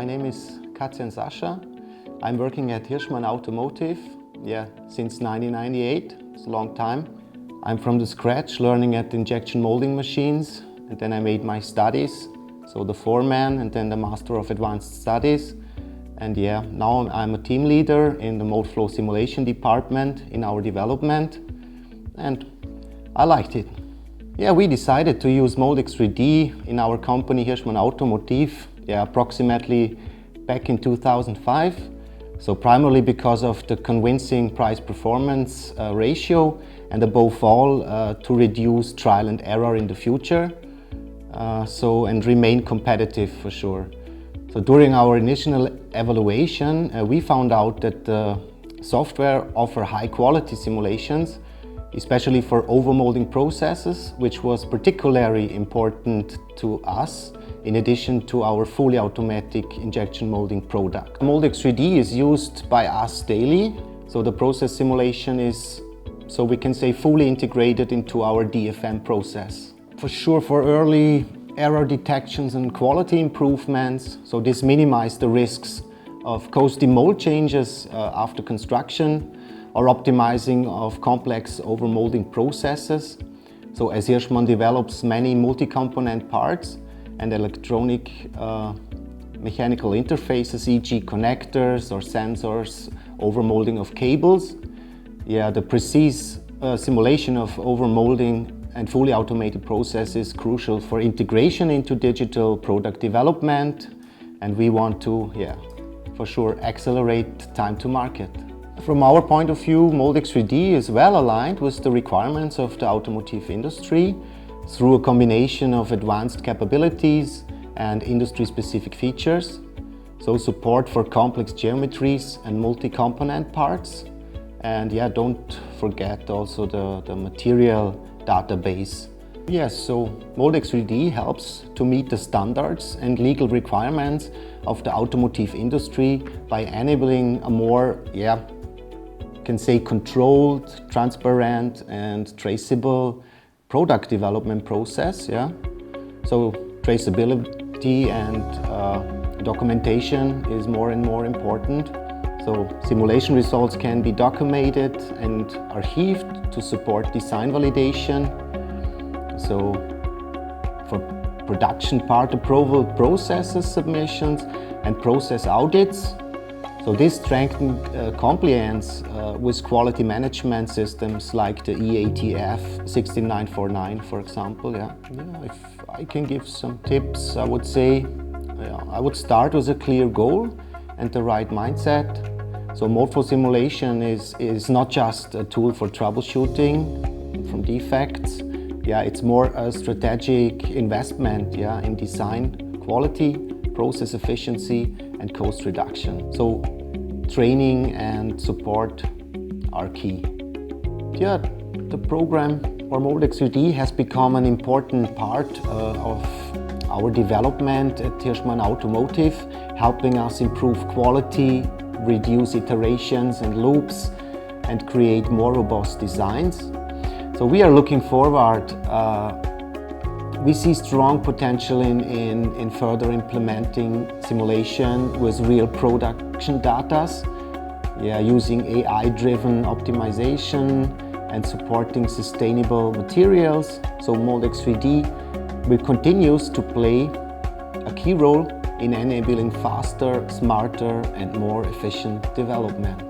My name is Katja and Sasha. I'm working at Hirschmann Automotive since 1998. It's a long time. I'm from the scratch learning at injection molding machines, and then I made my studies, so the foreman and then the Master of Advanced Studies. And now I'm a team leader in the mold flow simulation department in our development, and I liked it. We decided to use Moldex3D in our company Hirschmann Automotive approximately back in 2005. So primarily because of the convincing price-performance ratio, and above all to reduce trial and error in the future and remain competitive for sure. So during our initial evaluation, we found out that the software offers high-quality simulations, especially for overmolding processes, which was particularly important to us, in addition to our fully automatic injection molding product. Moldex3D is used by us daily, so the process simulation is, so we can say, fully integrated into our DFM process. For sure, for early error detections and quality improvements, so this minimizes the risks of costly mold changes after construction, or optimizing of complex overmolding processes. So as Hirschmann develops many multi-component parts and electronic mechanical interfaces, e.g. connectors or sensors, overmolding of cables, the precise simulation of overmolding and fully automated process is crucial for integration into digital product development, and we want to, for sure, accelerate time to market. From our point of view, Moldex3D is well aligned with the requirements of the automotive industry through a combination of advanced capabilities and industry-specific features. So support for complex geometries and multi-component parts. And don't forget also the material database. So Moldex3D helps to meet the standards and legal requirements of the automotive industry by enabling a more, can say, controlled, transparent and traceable product development process. So traceability and documentation is more and more important. So simulation results can be documented and archived to support design validation. So for production part approval processes, submissions and process audits. So this strengthens compliance with quality management systems like the EATF 16949, for example. If I can give some tips, I would say I would start with a clear goal and the right mindset. So mold flow simulation is not just a tool for troubleshooting from defects. It's more a strategic investment in design quality, process efficiency and cost reduction. So training and support are key. The program or Moldex3D has become an important part of our development at Hirschmann Automotive, helping us improve quality, reduce iterations and loops, and create more robust designs. So we are looking forward. We see strong potential in further implementing simulation with real production data, using AI-driven optimization and supporting sustainable materials. So Moldex3D will continue to play a key role in enabling faster, smarter and more efficient development.